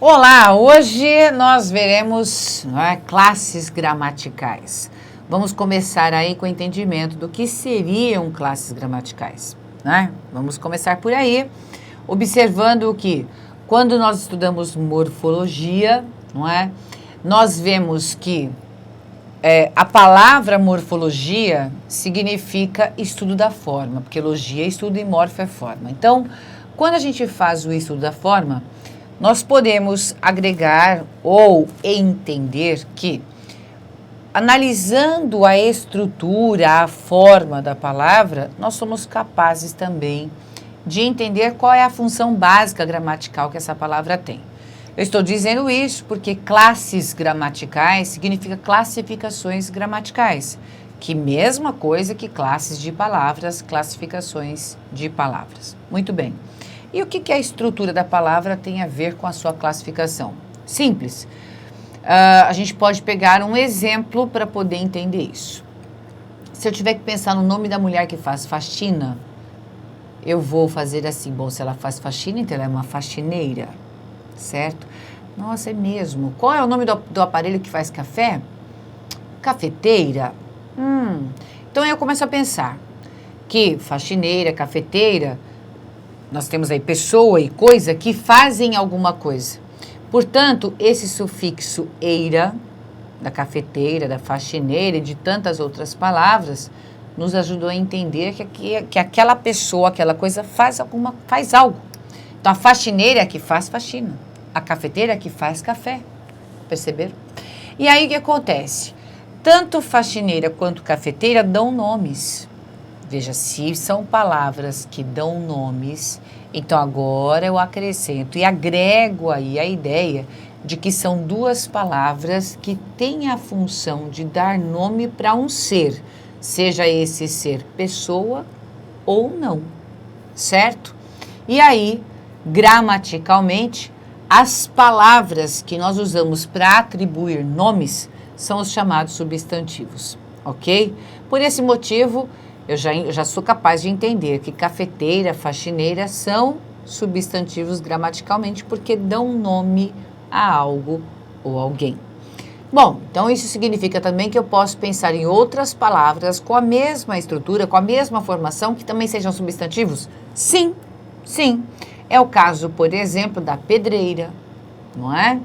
Olá, hoje nós veremos classes gramaticais. Vamos começar aí com o entendimento do que seriam classes gramaticais, né? Vamos começar por aí, observando que quando nós estudamos morfologia, não é? Nós vemos que a palavra morfologia significa estudo da forma, porque logia é estudo e morfo é forma. Então, quando a gente faz o estudo da forma, nós podemos agregar ou entender que, analisando a estrutura, a forma da palavra, nós somos capazes também de entender qual é a função básica gramatical que essa palavra tem. Eu estou dizendo isso porque classes gramaticais significa classificações gramaticais, que mesma coisa que classes de palavras, classificações de palavras. Muito bem. E o que a estrutura da palavra tem a ver com a sua classificação? Simples. A gente pode pegar um exemplo para poder entender isso. Se eu tiver que pensar no nome da mulher que faz faxina, eu vou fazer assim, bom, se ela faz faxina, então ela é uma faxineira, certo? Nossa, é mesmo. Qual é o nome do aparelho que faz café? Cafeteira. Então eu começo a pensar que faxineira, cafeteira, nós temos aí pessoa e coisa que fazem alguma coisa. Portanto, esse sufixo eira, da cafeteira, da faxineira e de tantas outras palavras, nos ajudou a entender que aquela pessoa, aquela coisa faz algo. Então, a faxineira é a que faz faxina, a cafeteira é a que faz café. Perceberam? E aí o que acontece? Tanto faxineira quanto cafeteira dão nomes. Veja, se são palavras que dão nomes, então agora eu acrescento e agrego aí a ideia de que são duas palavras que têm a função de dar nome para um ser, seja esse ser pessoa ou não, certo? E aí, gramaticalmente, as palavras que nós usamos para atribuir nomes são os chamados substantivos, ok? Por esse motivo, eu já sou capaz de entender que cafeteira, faxineira são substantivos gramaticalmente porque dão nome a algo ou alguém. Bom, então isso significa também que eu posso pensar em outras palavras com a mesma estrutura, com a mesma formação, que também sejam substantivos? Sim, sim. É o caso, por exemplo, da pedreira, não é?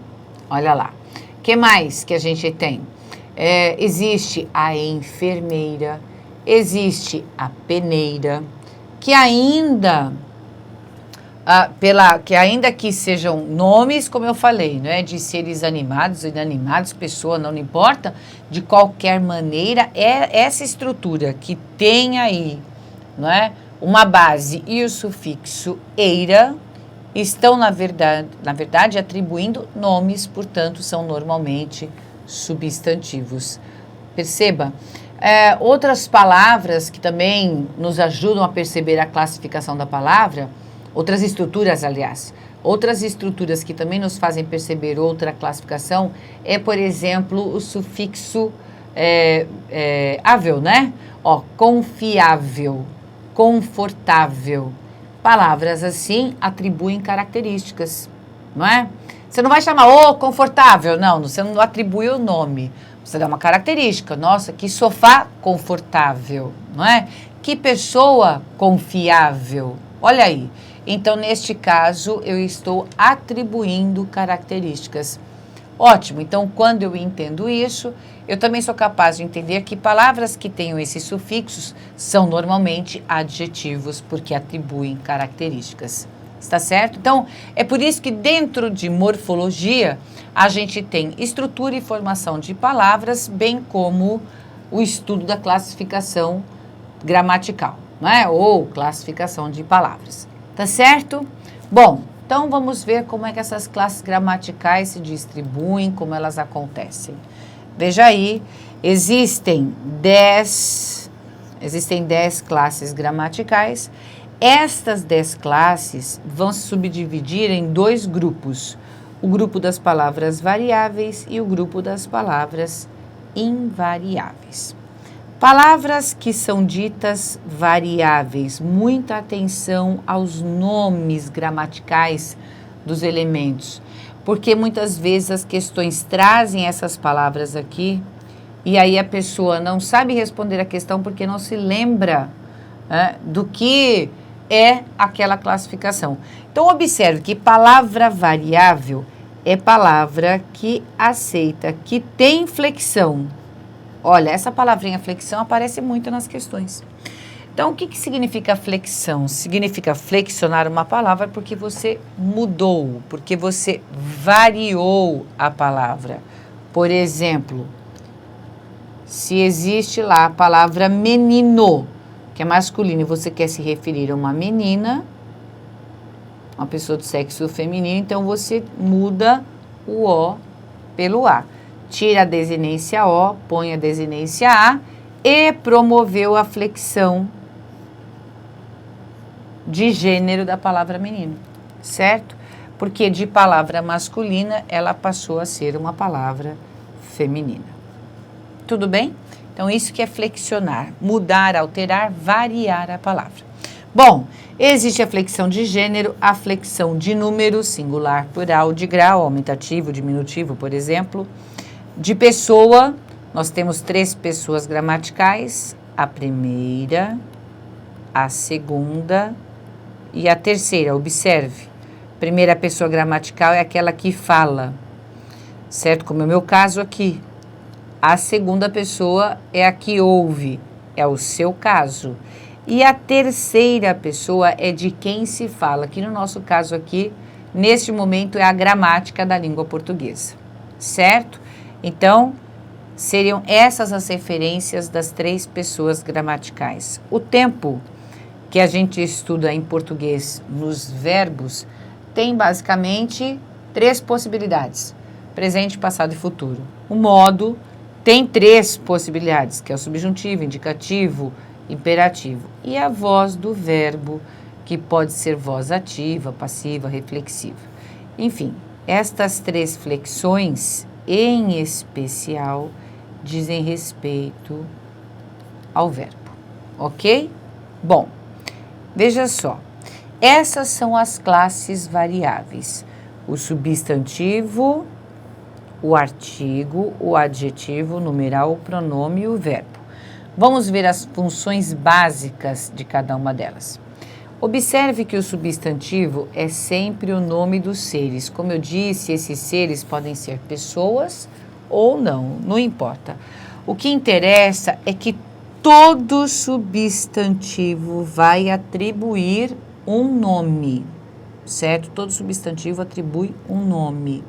Olha lá. O que mais que a gente tem? Existe a enfermeira, existe a peneira, que ainda que sejam nomes, como eu falei, né, de seres animados, inanimados, pessoa, não importa, de qualquer maneira, é essa estrutura que tem aí, não é, uma base e o sufixo eira, estão, na verdade, atribuindo nomes, portanto, são normalmente substantivos. Perceba? Outras palavras que também nos ajudam a perceber a classificação da palavra, outras estruturas, aliás, outras estruturas que também nos fazem perceber outra classificação por exemplo, o sufixo ável, né? Confiável, confortável. Palavras assim atribuem características, não é? Você não vai chamar confortável, não, você não atribui o nome. Você dá uma característica. Nossa, que sofá confortável, não é? Que pessoa confiável. Olha aí. Então, neste caso, eu estou atribuindo características. Ótimo. Então, quando eu entendo isso, eu também sou capaz de entender que palavras que tenham esses sufixos são normalmente adjetivos, porque atribuem características. Está certo? Então, é por isso que dentro de morfologia, a gente tem estrutura e formação de palavras, bem como o estudo da classificação gramatical, né? Ou classificação de palavras. Tá certo? Bom, então vamos ver como é que essas classes gramaticais se distribuem, como elas acontecem. Veja aí, existem 10 classes gramaticais. Estas 10 classes vão se subdividir em dois grupos, o grupo das palavras variáveis e o grupo das palavras invariáveis. Palavras que são ditas variáveis, muita atenção aos nomes gramaticais dos elementos, porque muitas vezes as questões trazem essas palavras aqui e aí a pessoa não sabe responder a questão porque não se lembra, né, do que é aquela classificação. Então, observe que palavra variável é palavra que aceita, que tem flexão. Olha, essa palavrinha flexão aparece muito nas questões. Então, o que significa flexão? Significa flexionar uma palavra porque você mudou, porque você variou a palavra. Por exemplo, se existe lá a palavra menino, que é masculino, e você quer se referir a uma menina, uma pessoa do sexo feminino, então você muda o O pelo A. Tira a desinência O, põe a desinência A e promoveu a flexão de gênero da palavra menino, certo? Porque de palavra masculina ela passou a ser uma palavra feminina. Tudo bem? Então isso que é flexionar, mudar, alterar, variar a palavra. Bom, existe a flexão de gênero, a flexão de número, singular, plural, de grau, aumentativo, diminutivo, por exemplo. De pessoa, nós temos 3 pessoas gramaticais, a primeira, a segunda e a terceira. Observe, primeira pessoa gramatical é aquela que fala, certo? Como é o meu caso aqui. A segunda pessoa é a que ouve, é o seu caso. E a terceira pessoa é de quem se fala, que no nosso caso aqui, neste momento, é a gramática da língua portuguesa, certo? Então, seriam essas as referências das 3 pessoas gramaticais. O tempo que a gente estuda em português nos verbos tem basicamente 3 possibilidades: presente, passado e futuro. O modo tem 3 possibilidades, que é o subjuntivo, indicativo, imperativo. E a voz do verbo, que pode ser voz ativa, passiva, reflexiva. Enfim, estas 3 flexões, em especial, dizem respeito ao verbo, ok? Bom, veja só, essas são as classes variáveis: o substantivo, o artigo, o adjetivo, o numeral, o pronome e o verbo. Vamos ver as funções básicas de cada uma delas. Observe que o substantivo é sempre o nome dos seres. Como eu disse, esses seres podem ser pessoas ou não importa. O que interessa é que todo substantivo vai atribuir um nome, certo? Todo substantivo atribui um nome,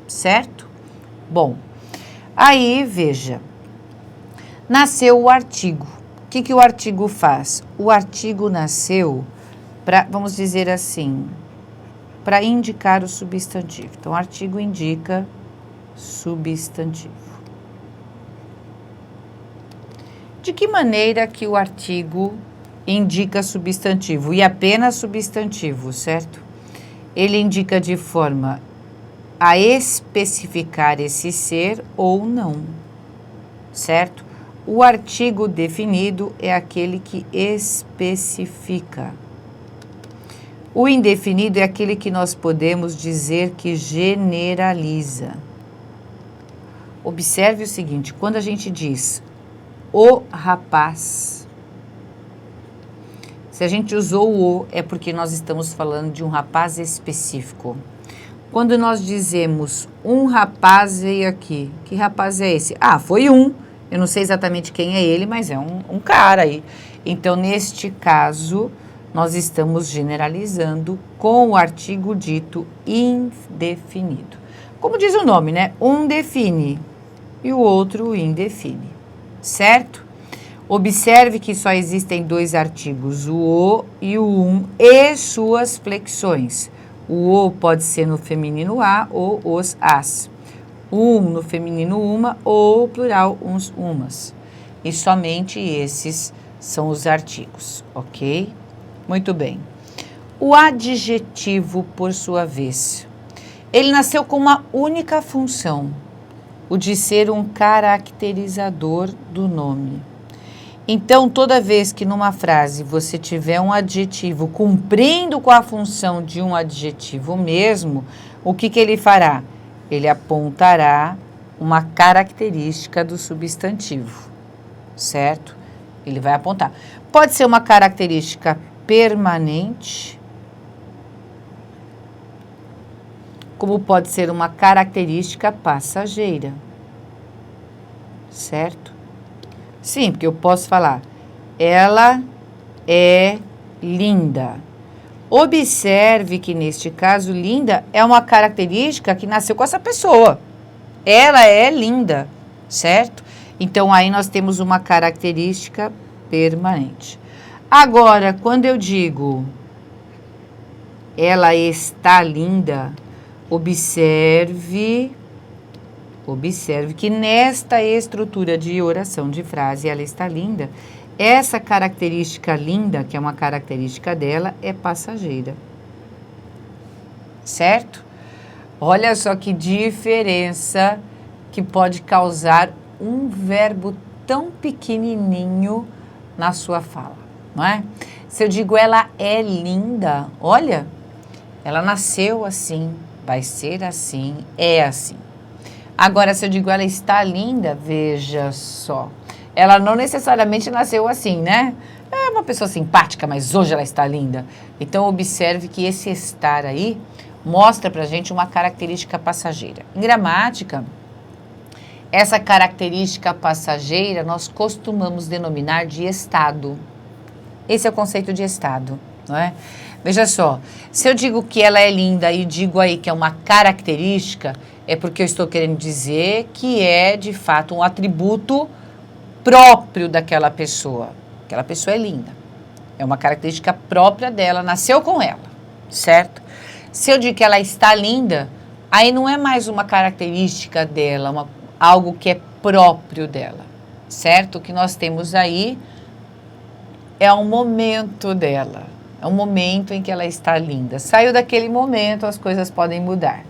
certo? Bom, aí veja, nasceu o artigo. O que o artigo faz? O artigo nasceu para, vamos dizer assim, para indicar o substantivo. Então, o artigo indica substantivo. De que maneira que o artigo indica substantivo? E apenas substantivo, certo? Ele indica de forma a especificar esse ser ou não, certo? O artigo definido é aquele que especifica. O indefinido é aquele que nós podemos dizer que generaliza. Observe o seguinte, quando a gente diz o rapaz, se a gente usou o é porque nós estamos falando de um rapaz específico. Quando nós dizemos um rapaz veio aqui, que rapaz é esse? Ah, foi um. Eu não sei exatamente quem é ele, mas é um cara aí. Então, neste caso, nós estamos generalizando com o artigo dito indefinido. Como diz o nome, né? Um define e o outro indefine, certo? Observe que só existem 2 artigos, o e o e suas flexões. O o pode ser no feminino a ou os as. No feminino uma ou plural uns, umas. E somente esses são os artigos, ok? Muito bem. O adjetivo, por sua vez, ele nasceu com uma única função, o de ser um caracterizador do nome. Então, toda vez que numa frase você tiver um adjetivo cumprindo com a função de um adjetivo mesmo, o que ele fará? Ele apontará uma característica do substantivo, certo? Ele vai apontar. Pode ser uma característica permanente, como pode ser uma característica passageira, certo? Sim, porque eu posso falar, ela é linda. Observe que neste caso, linda é uma característica que nasceu com essa pessoa. Ela é linda, certo? Então, aí nós temos uma característica permanente. Agora, quando eu digo ela está linda, observe que nesta estrutura de oração de frase, ela está linda, essa característica linda, que é uma característica dela, é passageira. Certo? Olha só que diferença que pode causar um verbo tão pequenininho na sua fala, não é? Se eu digo ela é linda, olha, ela nasceu assim, vai ser assim, é assim. Agora, se eu digo ela está linda, veja só. Ela não necessariamente nasceu assim, né? É uma pessoa simpática, mas hoje ela está linda. Então, observe que esse estar aí mostra pra gente uma característica passageira. Em gramática, essa característica passageira nós costumamos denominar de estado. Esse é o conceito de estado, não é? Veja só, se eu digo que ela é linda e digo aí que é uma característica, é porque eu estou querendo dizer que é, de fato, um atributo próprio daquela pessoa. Aquela pessoa é linda. É uma característica própria dela, nasceu com ela, certo? Se eu digo que ela está linda, aí não é mais uma característica dela, algo que é próprio dela, certo? O que nós temos aí é um momento dela. É um momento em que ela está linda. Saiu daquele momento, as coisas podem mudar.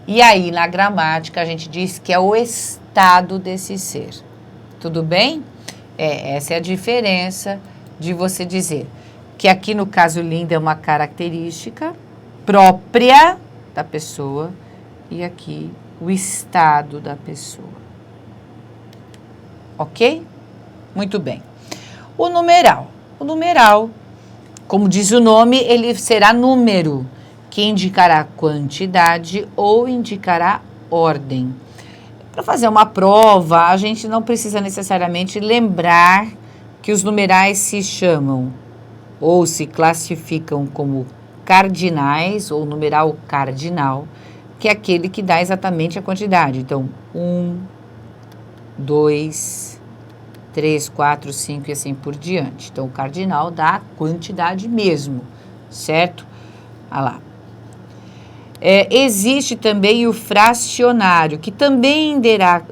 E aí, na gramática, a gente diz que é o estado desse ser. Tudo bem? Essa é a diferença de você dizer que aqui, no caso, linda é uma característica própria da pessoa e aqui o estado da pessoa. Ok? Muito bem. O numeral. O numeral, como diz o nome, ele será número, que indicará quantidade ou indicará ordem. Para fazer uma prova, a gente não precisa necessariamente lembrar que os numerais se chamam ou se classificam como cardinais ou numeral cardinal, que é aquele que dá exatamente a quantidade. Então, 1, 2, 3, 4, 5 e assim por diante. Então, o cardinal dá a quantidade mesmo, certo? Olha lá. Existe também o fracionário, que também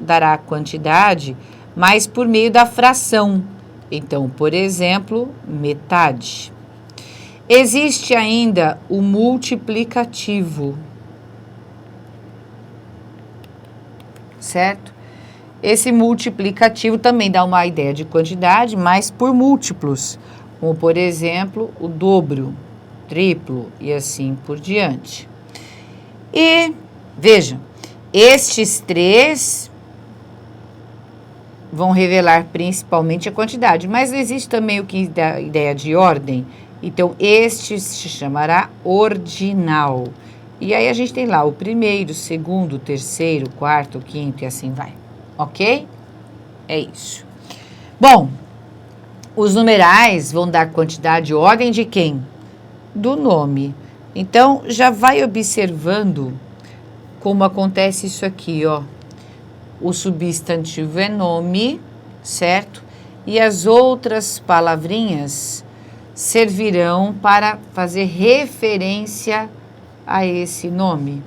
dará a quantidade, mas por meio da fração. Então, por exemplo, metade. Existe ainda o multiplicativo, certo? Esse multiplicativo também dá uma ideia de quantidade, mas por múltiplos, como, por exemplo, o dobro, triplo e assim por diante. E, vejam, estes três vão revelar principalmente a quantidade, mas existe também o que dá a ideia de ordem. Então, este se chamará ordinal. E aí a gente tem lá o primeiro, segundo, terceiro, quarto, quinto e assim vai. Ok? É isso. Bom, os numerais vão dar quantidade e ordem de quem? Do nome. Então, já vai observando como acontece isso aqui, ó. O substantivo é nome, certo? E as outras palavrinhas servirão para fazer referência a esse nome.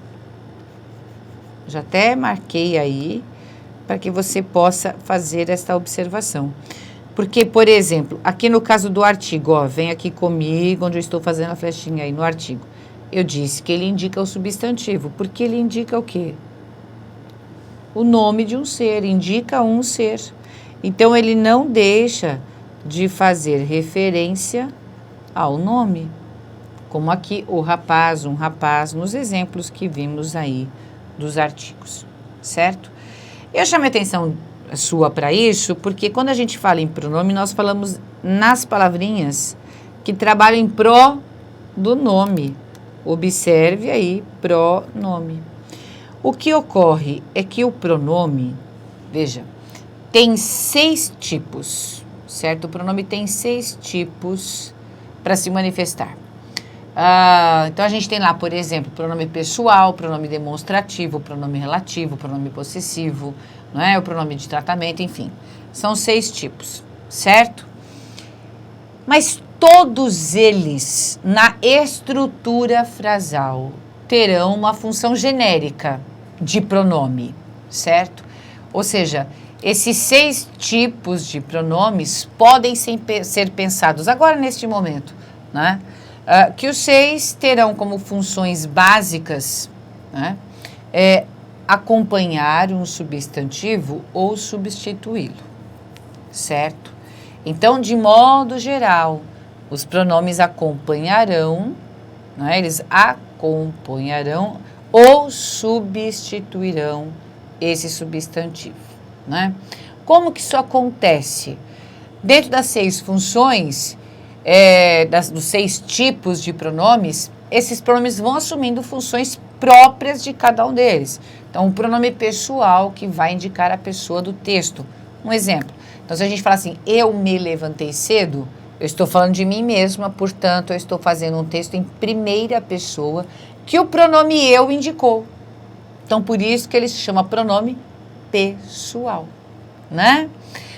Já até marquei aí para que você possa fazer esta observação. Porque, por exemplo, aqui no caso do artigo, ó, vem aqui comigo, onde eu estou fazendo a flechinha aí no artigo. Eu disse que ele indica o substantivo, porque ele indica o quê? O nome de um ser, indica um ser. Então, ele não deixa de fazer referência ao nome, como aqui o rapaz, um rapaz, nos exemplos que vimos aí dos artigos, certo? Eu chamei atenção sua para isso, porque quando a gente fala em pronome, nós falamos nas palavrinhas que trabalham em pró do nome. Observe aí, pronome. O que ocorre é que o pronome, veja, tem 6 tipos, certo? O pronome tem 6 tipos para se manifestar. Então, a gente tem lá, por exemplo, pronome pessoal, pronome demonstrativo, pronome relativo, pronome possessivo, não é? O pronome de tratamento, enfim. São 6 tipos, certo? Mas todos eles, na estrutura frasal, terão uma função genérica de pronome, certo? Ou seja, esses 6 tipos de pronomes podem ser pensados agora, neste momento, né? Que os 6 terão como funções básicas, né, acompanhar um substantivo ou substituí-lo, certo? Então, de modo geral, os pronomes acompanharão, né, eles acompanharão ou substituirão esse substantivo, né? Como que isso acontece? Dentro das 6 funções, dos 6 tipos de pronomes, esses pronomes vão assumindo funções próprias de cada um deles. Então, o pronome pessoal que vai indicar a pessoa do texto. Um exemplo. Então, se a gente fala assim, eu me levantei cedo, eu estou falando de mim mesma, portanto, eu estou fazendo um texto em primeira pessoa que o pronome eu indicou. Então, por isso que ele se chama pronome pessoal, né?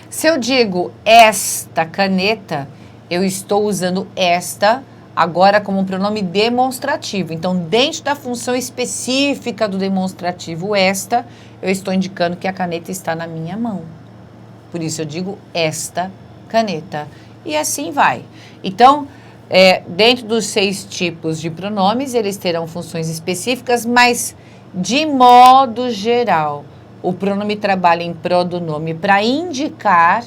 Se eu digo esta caneta, eu estou usando esta agora como um pronome demonstrativo. Então, dentro da função específica do demonstrativo esta, eu estou indicando que a caneta está na minha mão. Por isso eu digo esta caneta. E assim vai. Então, dentro dos 6 tipos de pronomes, eles terão funções específicas, mas de modo geral, o pronome trabalha em prol do nome para indicar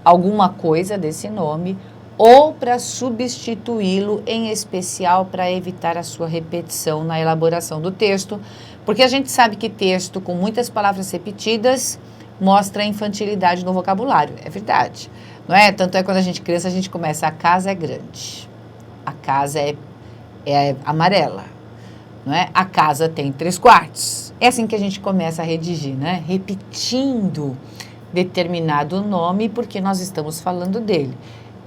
alguma coisa desse nome ou para substituí-lo, em especial para evitar a sua repetição na elaboração do texto, porque a gente sabe que texto com muitas palavras repetidas mostra a infantilidade no vocabulário, é verdade, não é? Tanto é quando a gente cresce, a gente começa, a casa é grande, a casa é amarela, não é? A casa tem 3 quartos, é assim que a gente começa a redigir, né? Repetindo determinado nome porque nós estamos falando dele.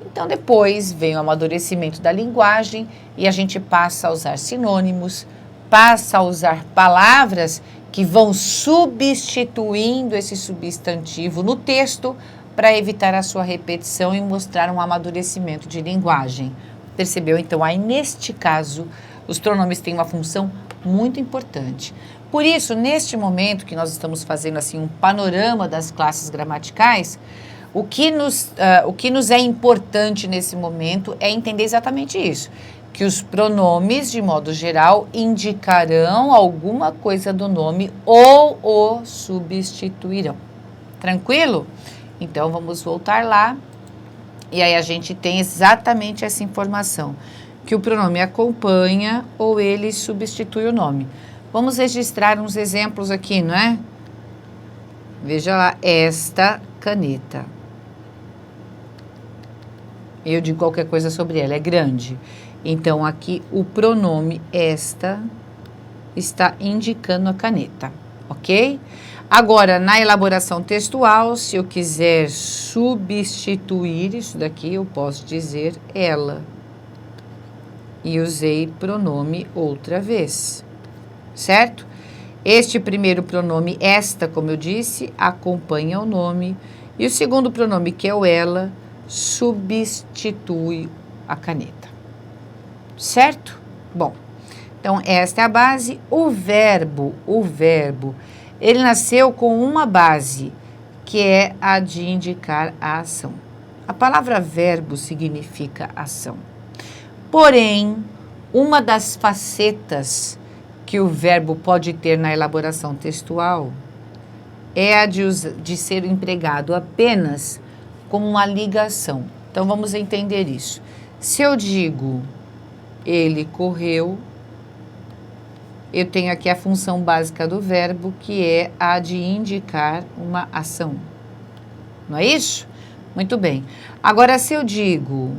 Então, depois vem o amadurecimento da linguagem e a gente passa a usar sinônimos, passa a usar palavras que vão substituindo esse substantivo no texto para evitar a sua repetição e mostrar um amadurecimento de linguagem. Percebeu? Então, aí, neste caso, os pronomes têm uma função muito importante. Por isso, neste momento que nós estamos fazendo assim um panorama das classes gramaticais, o que nos é importante nesse momento é entender exatamente isso, que os pronomes, de modo geral, indicarão alguma coisa do nome ou o substituirão. Tranquilo? Então, vamos voltar lá, e aí a gente tem exatamente essa informação, que o pronome acompanha ou ele substitui o nome. Vamos registrar uns exemplos aqui, não é? Veja lá, esta caneta. Eu digo qualquer coisa sobre ela, é grande. Então, aqui o pronome esta está indicando a caneta, ok? Agora, na elaboração textual, se eu quiser substituir isso daqui, eu posso dizer ela. E usei pronome outra vez, certo? Este primeiro pronome, esta, como eu disse, acompanha o nome. E o segundo pronome, que é o ela, substitui a caneta, certo? Bom, então esta é a base. O verbo, ele nasceu com uma base, que é a de indicar a ação. A palavra verbo significa ação. Porém, uma das facetas que o verbo pode ter na elaboração textual é a de ser empregado apenas como uma ligação. Então, vamos entender isso. Se eu digo ele correu, eu tenho aqui a função básica do verbo, que é a de indicar uma ação. Não é isso? Muito bem. Agora, se eu digo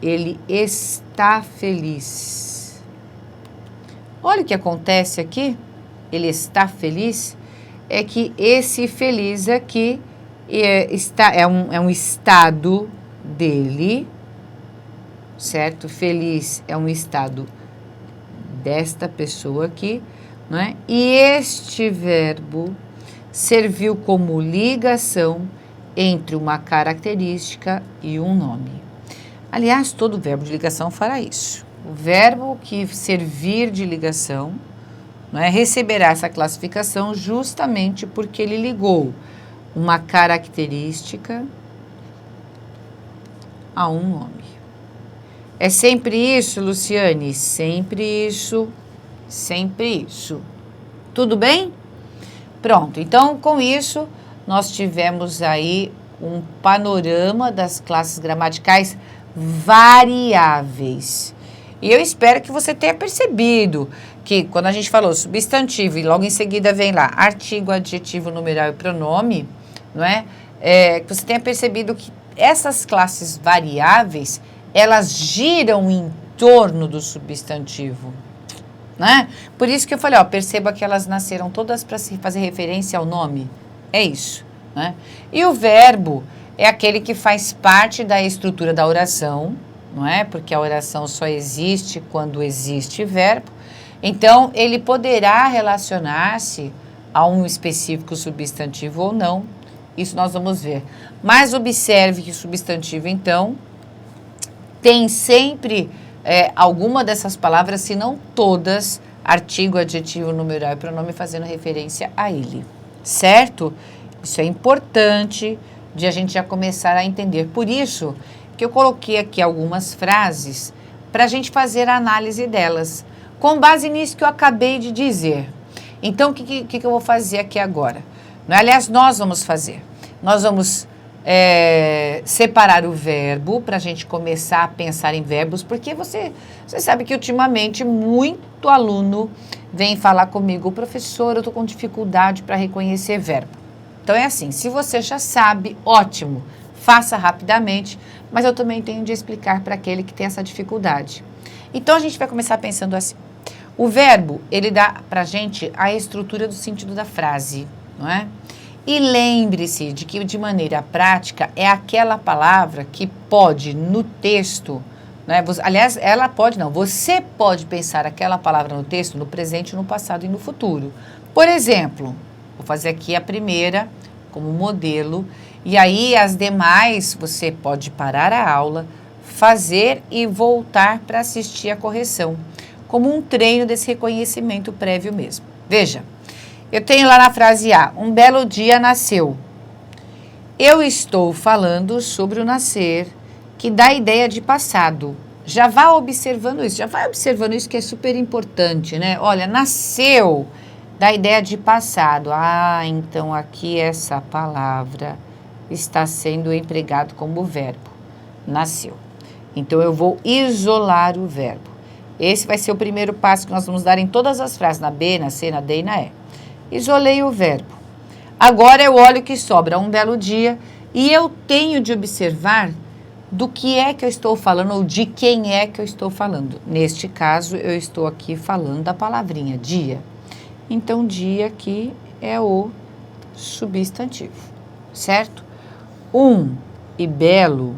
ele está feliz, olha o que acontece aqui. Ele está feliz. É que esse feliz aqui é um estado dele, certo? Feliz é um estado desta pessoa aqui, não é? E este verbo serviu como ligação entre uma característica e um nome. Aliás, todo verbo de ligação fará isso. O verbo que servir de ligação, não é, receberá essa classificação justamente porque ele ligou uma característica a um nome. É sempre isso, Luciane? Sempre isso, sempre isso. Tudo bem? Pronto, então com isso nós tivemos aí um panorama das classes gramaticais variáveis. E eu espero que você tenha percebido que quando a gente falou substantivo e logo em seguida vem lá artigo, adjetivo, numeral e pronome, não é? Que você tenha percebido que essas classes variáveis, elas giram em torno do substantivo, né? Por isso que eu falei, ó, perceba que elas nasceram todas para se fazer referência ao nome. É isso, né? E o verbo é aquele que faz parte da estrutura da oração, não é? Porque a oração só existe quando existe verbo. Então, ele poderá relacionar-se a um específico substantivo ou não. Isso nós vamos ver. Mas observe que o substantivo, então, tem sempre alguma dessas palavras, se não todas, artigo, adjetivo, numeral e pronome, fazendo referência a ele. Certo? Isso é importante de a gente já começar a entender. Por isso que eu coloquei aqui algumas frases para a gente fazer a análise delas, com base nisso que eu acabei de dizer. Então, o que eu vou fazer aqui agora? Aliás, nós vamos fazer. Nós vamos separar o verbo para a gente começar a pensar em verbos, porque você sabe que ultimamente muito aluno vem falar comigo, professor, eu estou com dificuldade para reconhecer verbo. Então é assim, se você já sabe, ótimo, faça rapidamente, mas eu também tenho de explicar para aquele que tem essa dificuldade. Então a gente vai começar pensando assim. O verbo, ele dá para a gente a estrutura do sentido da frase, não é? E lembre-se de que, de maneira prática, é aquela palavra que pode, no texto, né? Aliás, ela pode não, você pode pensar aquela palavra no texto, no presente, no passado e no futuro. Por exemplo, vou fazer aqui a primeira como modelo, e aí as demais você pode parar a aula, fazer e voltar para assistir a correção, como um treino desse reconhecimento prévio mesmo. Veja. Eu tenho lá na frase A, um belo dia nasceu. Eu estou falando sobre o nascer, que dá ideia de passado. Já vai observando isso que é super importante, né? Olha, nasceu, dá ideia de passado. Ah, então aqui essa palavra está sendo empregado como verbo. Nasceu. Então eu vou isolar o verbo. Esse vai ser o primeiro passo que nós vamos dar em todas as frases, na B, na C, na D e na E. Isolei o verbo. Agora eu olho o que sobra, um belo dia, e eu tenho de observar do que é que eu estou falando ou de quem é que eu estou falando. Neste caso, eu estou aqui falando da palavrinha dia. Então, dia aqui é o substantivo, certo? Um e belo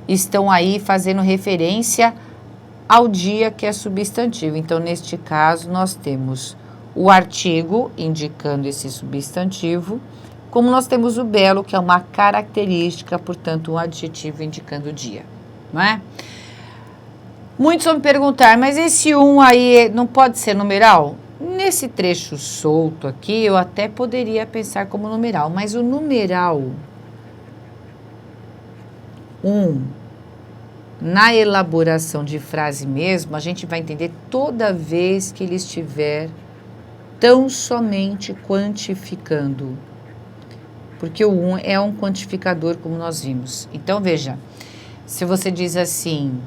estão aí fazendo referência ao dia que é substantivo. Então, neste caso, nós temos o artigo indicando esse substantivo, como nós temos o belo, que é uma característica, portanto, um adjetivo indicando o dia, não é? Muitos vão me perguntar, mas esse um aí não pode ser numeral? Nesse trecho solto aqui, eu até poderia pensar como numeral, mas o numeral na elaboração de frase mesmo, a gente vai entender toda vez que ele estiver tão somente quantificando porque o 1 é um quantificador, como nós vimos. Então, veja, se você diz assim,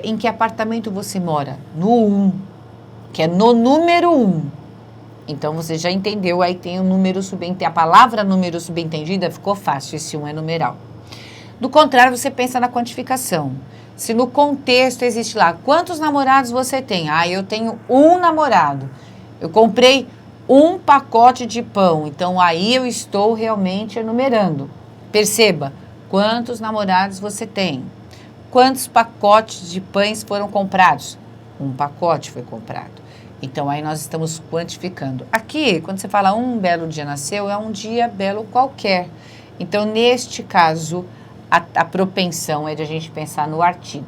em que apartamento você mora? No 1, que é no número 1. Então, você já entendeu, aí tem o número subentendido, a palavra número subentendida ficou fácil, esse 1 é numeral. Do contrário, você pensa na quantificação. Se no contexto existe lá, quantos namorados você tem? Ah, eu tenho um namorado. Eu comprei um pacote de pão. Então, aí eu estou realmente enumerando. Perceba, quantos namorados você tem? Quantos pacotes de pães foram comprados? Um pacote foi comprado. Então, aí nós estamos quantificando. Aqui, quando você fala um belo dia nasceu, é um dia belo qualquer. Então, neste caso, a propensão é de a gente pensar no artigo.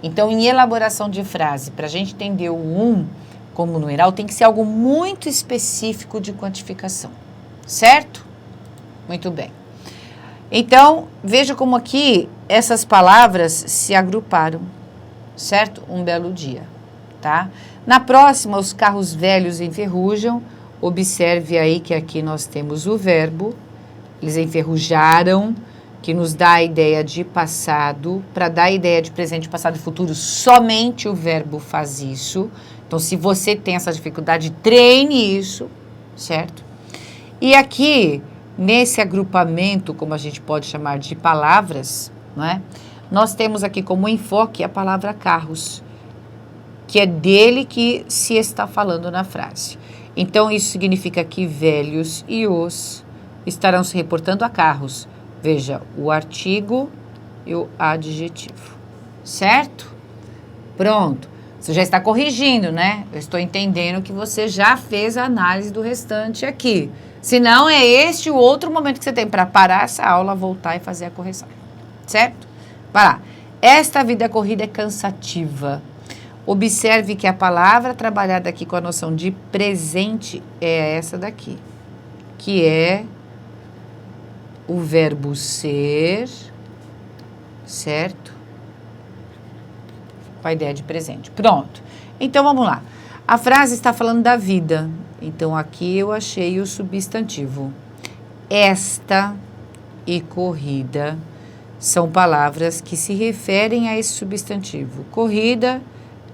Então, em elaboração de frase, para a gente entender o 1 como numeral, tem que ser algo muito específico de quantificação. Certo? Muito bem. Então, veja como aqui essas palavras se agruparam. Certo? Um belo dia. Tá? Na próxima, os carros velhos enferrujam. Observe aí que aqui nós temos o verbo. Eles enferrujaram, que nos dá a ideia de passado. Para dar a ideia de presente, passado e futuro, somente o verbo faz isso. Então, se você tem essa dificuldade, treine isso, certo? E aqui, nesse agrupamento, como a gente pode chamar de palavras, não é? Nós temos aqui como enfoque a palavra carros, que é dele que se está falando na frase. Então, isso significa que velhos e os estarão se reportando a carros. Veja, o artigo e o adjetivo. Certo? Pronto. Você já está corrigindo, né? Eu estou entendendo que você já fez a análise do restante aqui. Se não, é este o outro momento que você tem para parar essa aula, voltar e fazer a correção. Certo? Vai lá. Esta vida corrida é cansativa. Observe que a palavra trabalhada aqui com a noção de presente é essa daqui, que é o verbo ser, certo? Com a ideia de presente. Pronto. Então, vamos lá. A frase está falando da vida. Então, aqui eu achei o substantivo. Esta e corrida são palavras que se referem a esse substantivo. Corrida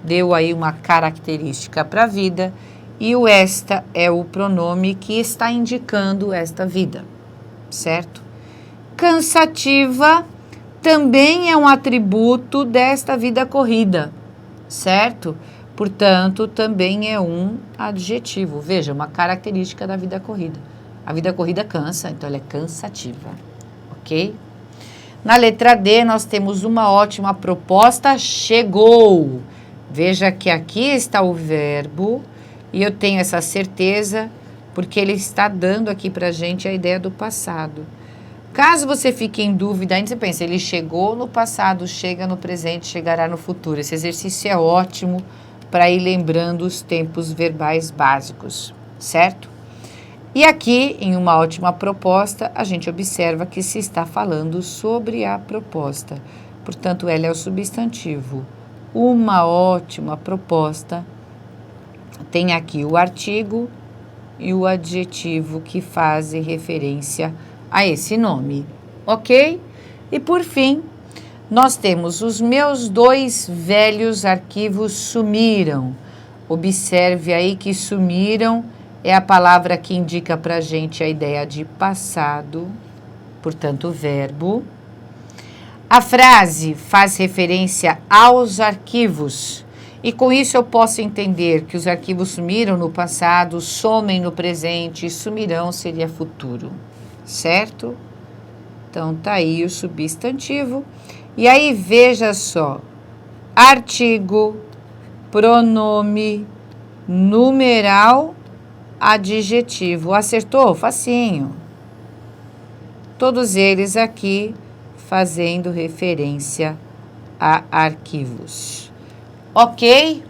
deu aí uma característica para a vida e o esta é o pronome que está indicando esta vida, certo? Cansativa também é um atributo desta vida corrida, certo? Portanto, também é um adjetivo. Veja, uma característica da vida corrida. A vida corrida cansa, então ela é cansativa, ok? Na letra D, nós temos uma ótima proposta, chegou. Veja que aqui está o verbo e eu tenho essa certeza porque ele está dando aqui para a gente a ideia do passado. Caso você fique em dúvida, ainda você pensa, ele chegou no passado, chega no presente, chegará no futuro. Esse exercício é ótimo para ir lembrando os tempos verbais básicos, certo? E aqui, em uma ótima proposta, a gente observa que se está falando sobre a proposta. Portanto, ela é o substantivo. Uma ótima proposta tem aqui o artigo e o adjetivo que fazem referência a esse nome, ok? E por fim, nós temos os meus 2 velhos arquivos sumiram. Observe aí que sumiram é a palavra que indica para a gente a ideia de passado, portanto, verbo. A frase faz referência aos arquivos e com isso eu posso entender que os arquivos sumiram no passado, somem no presente e sumirão seria futuro, certo? Então, tá aí o substantivo. E aí, veja só, artigo, pronome, numeral, adjetivo. Acertou? Facinho. Todos eles aqui fazendo referência a arquivos. Ok?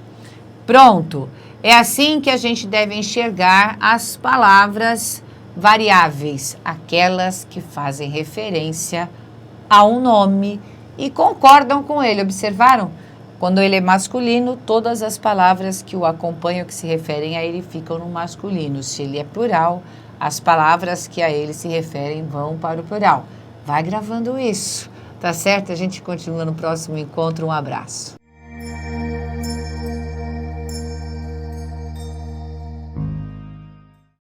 Pronto. É assim que a gente deve enxergar as palavras variáveis, aquelas que fazem referência a um nome e concordam com ele. Observaram? Quando ele é masculino, todas as palavras que o acompanham, que se referem a ele, ficam no masculino. Se ele é plural, as palavras que a ele se referem vão para o plural. Vai gravando isso, tá certo? A gente continua no próximo encontro. Um abraço.